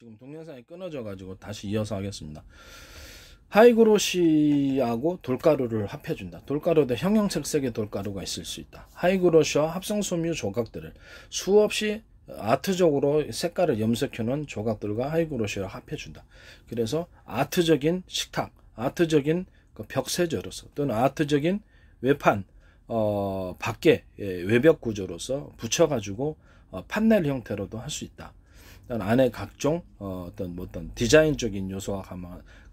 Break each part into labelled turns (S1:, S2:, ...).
S1: 지금 동영상이 끊어져 가지고 다시 이어서 하겠습니다. 하이그로시하고 돌가루를 합해준다. 돌가루도 형형색색의 돌가루가 있을 수 있다. 하이그로시와 합성섬유 조각들을 수없이 아트적으로 색깔을 염색해 놓은 조각들과 하이그로시를 합해준다. 그래서 아트적인 식탁, 아트적인 벽세제로서 또는 아트적인 외판 밖에 외벽 구조로서 붙여가지고 판넬 형태로도 할 수 있다. 안에 각종 어떤 디자인적인 요소가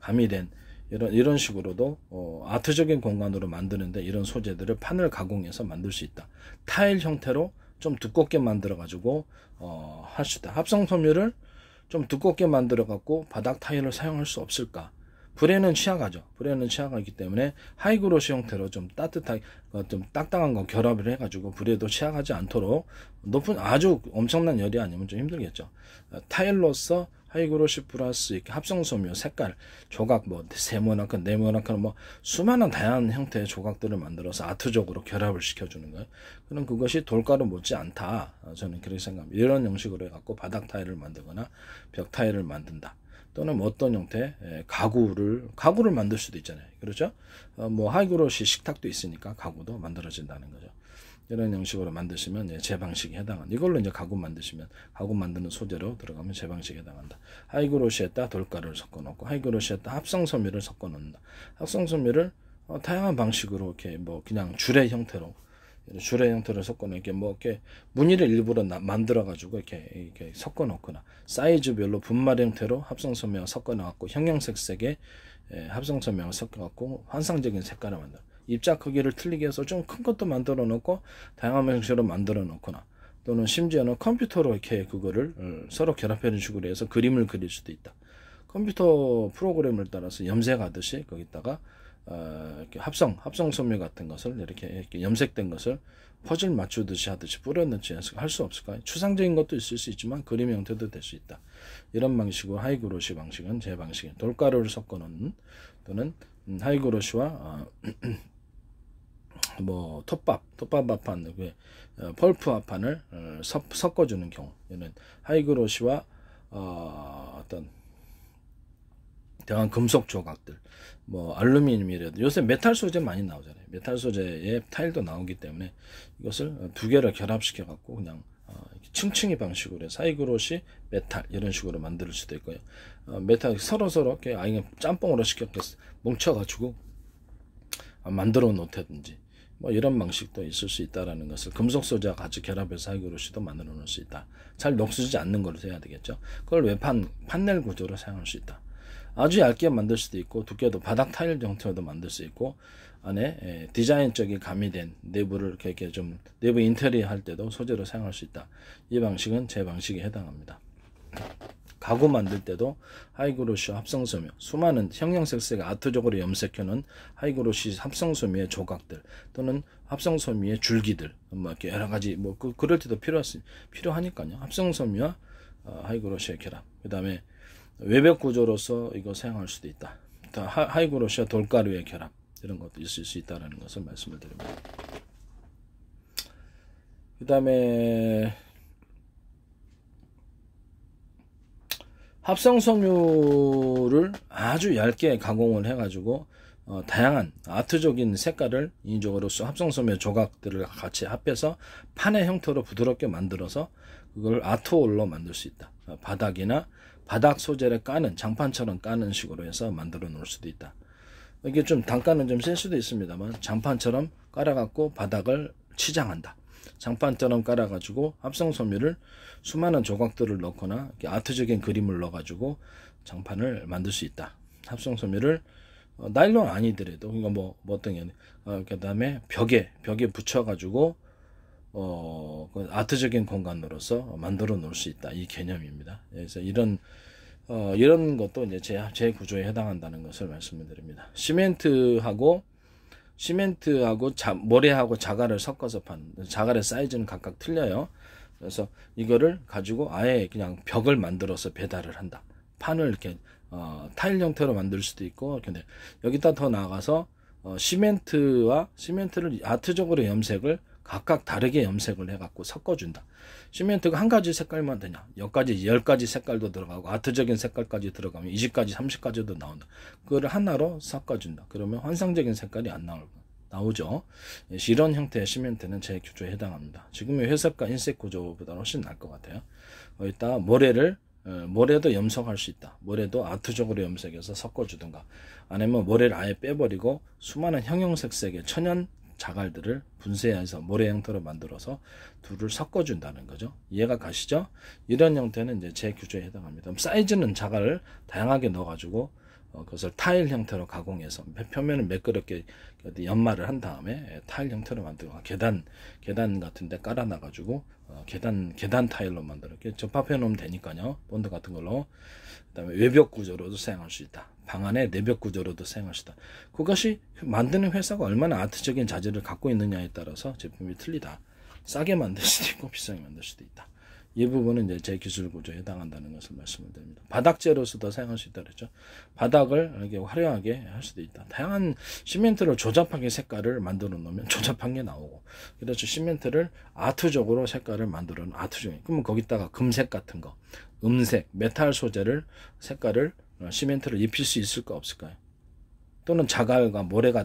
S1: 가미된 이런 식으로도 아트적인 공간으로 만드는데 이런 소재들을 판을 가공해서 만들 수 있다. 타일 형태로 좀 두껍게 만들어 가지고 할 수 있다. 합성 섬유를 좀 두껍게 만들어 갖고 바닥 타일을 사용할 수 없을까? 불에는 취약하죠. 불에는 취약하기 때문에 하이그로시 형태로 좀 따뜻하게 좀 딱딱한 거 결합을 해가지고 불에도 취약하지 않도록 높은 아주 엄청난 열이 아니면 좀 힘들겠죠. 타일로서 하이그로시 플러스 이렇게 합성섬유 색깔 조각 세모나큰 네모나큰 수많은 다양한 형태의 조각들을 만들어서 아트적으로 결합을 시켜주는 거예요. 그럼 그것이 돌가루 못지 않다. 저는 그렇게 생각합니다. 이런 형식으로 해갖고 바닥 타일을 만들거나 벽 타일을 만든다. 또는 어떤 형태의 가구를 만들 수도 있잖아요. 그렇죠? 하이그로시 식탁도 있으니까 가구도 만들어진다는 거죠. 이런 형식으로 만드시면 제 방식에 해당한다. 이걸로 이제 가구 만드시면 가구 만드는 소재로 들어가면 제 방식에 해당한다. 하이그로시에다 돌가루를 섞어 놓고 하이그로시에다 합성섬유를 섞어 놓는다. 합성섬유를 다양한 방식으로 이렇게 그냥 주레 형태로 섞어놓고 이렇게 무늬를 일부러 만들어가지고 이렇게 섞어놓거나 사이즈별로 분말 형태로 합성섬유와 섞어놔갖고 형형색색의 합성섬유와 섞어갖고 환상적인 색깔을 만들어. 입자 크기를 틀리게 해서 좀 큰 것도 만들어 놓고 다양한 형식으로 만들어 놓거나 또는 심지어는 컴퓨터로 이렇게 그거를 서로 결합하는 식으로 해서 그림을 그릴 수도 있다. 컴퓨터 프로그램을 따라서 염색하듯이 거기다가 이렇게 합성 섬유 같은 것을 이렇게 염색된 것을 퍼즐 맞추듯이 하듯이 뿌려넣지 할 수 없을까요? 추상적인 것도 있을 수 있지만 그림 형태도 될 수 있다. 이런 방식으로 하이그로시 방식은 제 방식인 돌가루를 섞어 놓는 또는 하이그로시와 톱밥 합판, 펄프 합판을 섞어주는 경우, 이는 하이그로시와 어떤 대한 금속 조각들, 알루미늄이라도 요새 메탈 소재 많이 나오잖아요. 메탈 소재의 타일도 나오기 때문에 이것을 두 개를 결합시켜 갖고 그냥 층층이 방식으로 해서 하이그로시 메탈 이런 식으로 만들 수도 있고요. 메탈 서로 이렇게 아예 짬뽕으로 시켜서 뭉쳐가지고 만들어 놓다든지 이런 방식도 있을 수 있다라는 것을 금속 소재와 같이 결합해서 하이그로시도 만들어 놓을 수 있다. 잘 녹슬지 않는 걸로 해야 되겠죠. 그걸 외판 판넬 구조로 사용할 수 있다. 아주 얇게 만들 수도 있고 두께도 바닥 타일 형태로도 만들 수 있고 안에 디자인적인 가미된 내부를 이렇게 좀 내부 인테리어 할 때도 소재로 사용할 수 있다. 이 방식은 제 방식에 해당합니다. 가구 만들 때도 하이그로시 합성섬유 수많은 형형색색 아트적으로 염색해놓은 하이그로시 합성섬유의 조각들 또는 합성섬유의 줄기들 이렇게 여러 가지 그럴 때도 필요하니까요. 합성섬유와 하이그로시의 결합. 그 다음에 외벽 구조로서 이거 사용할 수도 있다. 하이그로시와 돌가루의 결합 이런 것도 있을 수 있다는 것을 말씀을 드립니다. 그 다음에 합성섬유를 아주 얇게 가공을 해가지고 다양한 아트적인 색깔을 인위적으로 합성섬유 조각들을 같이 합해서 판의 형태로 부드럽게 만들어서 그걸 아트홀로 만들 수 있다. 바닥이나 바닥 소재를 까는 장판처럼 까는 식으로 해서 만들어 놓을 수도 있다. 이게 좀 단가는 좀 셀 수도 있습니다만 장판처럼 깔아갖고 바닥을 치장한다. 장판처럼 깔아가지고 합성섬유를 수많은 조각들을 넣거나 아트적인 그림을 넣어가지고 장판을 만들 수 있다. 합성섬유를 나일론 아니더라도 그러니까 어떤 게 그다음에 벽에 붙여가지고 아트적인 공간으로서 만들어 놓을 수 있다. 이 개념입니다. 그래서 이런 것도 이제 제 구조에 해당한다는 것을 말씀을 드립니다. 시멘트하고 모래하고 자갈을 섞어서 자갈의 사이즈는 각각 틀려요. 그래서 이거를 가지고 아예 그냥 벽을 만들어서 배달을 한다. 판을 이렇게 타일 형태로 만들 수도 있고, 근데 여기다 더 나아가서 시멘트를 아트적으로 염색을 각각 다르게 염색을 해갖고 섞어준다. 시멘트가 한 가지 색깔만 되냐? 여기까지 10가지 색깔도 들어가고 아트적인 색깔까지 들어가면 20가지, 30가지도 나온다. 그거를 하나로 섞어준다. 그러면 환상적인 색깔이 안 나오죠. 이런 형태의 시멘트는 제 구조에 해당합니다. 지금의 회색과 흰색 구조보다 훨씬 나을 것 같아요. 거기다 모래도 염색할 수 있다. 모래도 아트적으로 염색해서 섞어주든가, 아니면 모래를 아예 빼버리고 수많은 형형색색의 천연 자갈들을 분쇄해서 모래 형태로 만들어서 둘을 섞어준다는 거죠. 이해가 가시죠? 이런 형태는 이제 제 규조에 해당합니다. 그럼 사이즈는 자갈을 다양하게 넣어가지고 그것을 타일 형태로 가공해서 표면을 매끄럽게 연마를 한 다음에 타일 형태로 만들고, 계단 같은데 깔아놔가지고 계단 타일로 만들어 이렇게 접합해 놓으면 되니까요. 본드 같은 걸로. 그다음에 외벽 구조로도 사용할 수 있다. 방 안에 내벽 구조로도 사용할 수 있다. 그것이 만드는 회사가 얼마나 아트적인 자질을 갖고 있느냐에 따라서 제품이 틀리다. 싸게 만들 수도 있고 비싸게 만들 수도 있다. 이 부분은 이제 제 기술 구조에 해당한다는 것을 말씀을 드립니다. 바닥재로서도 사용할 수 있다 그랬죠. 바닥을 이렇게 화려하게 할 수도 있다. 다양한 시멘트를 조잡하게 색깔을 만들어 놓으면 조잡한 게 나오고, 그래서 시멘트를 아트적으로 색깔을 만들어 놓은 아트적인, 그러면 거기다가 금색 같은 거, 음색, 메탈 소재를 색깔을 시멘트를 입힐 수 있을까 없을까요? 또는 자갈과 모래가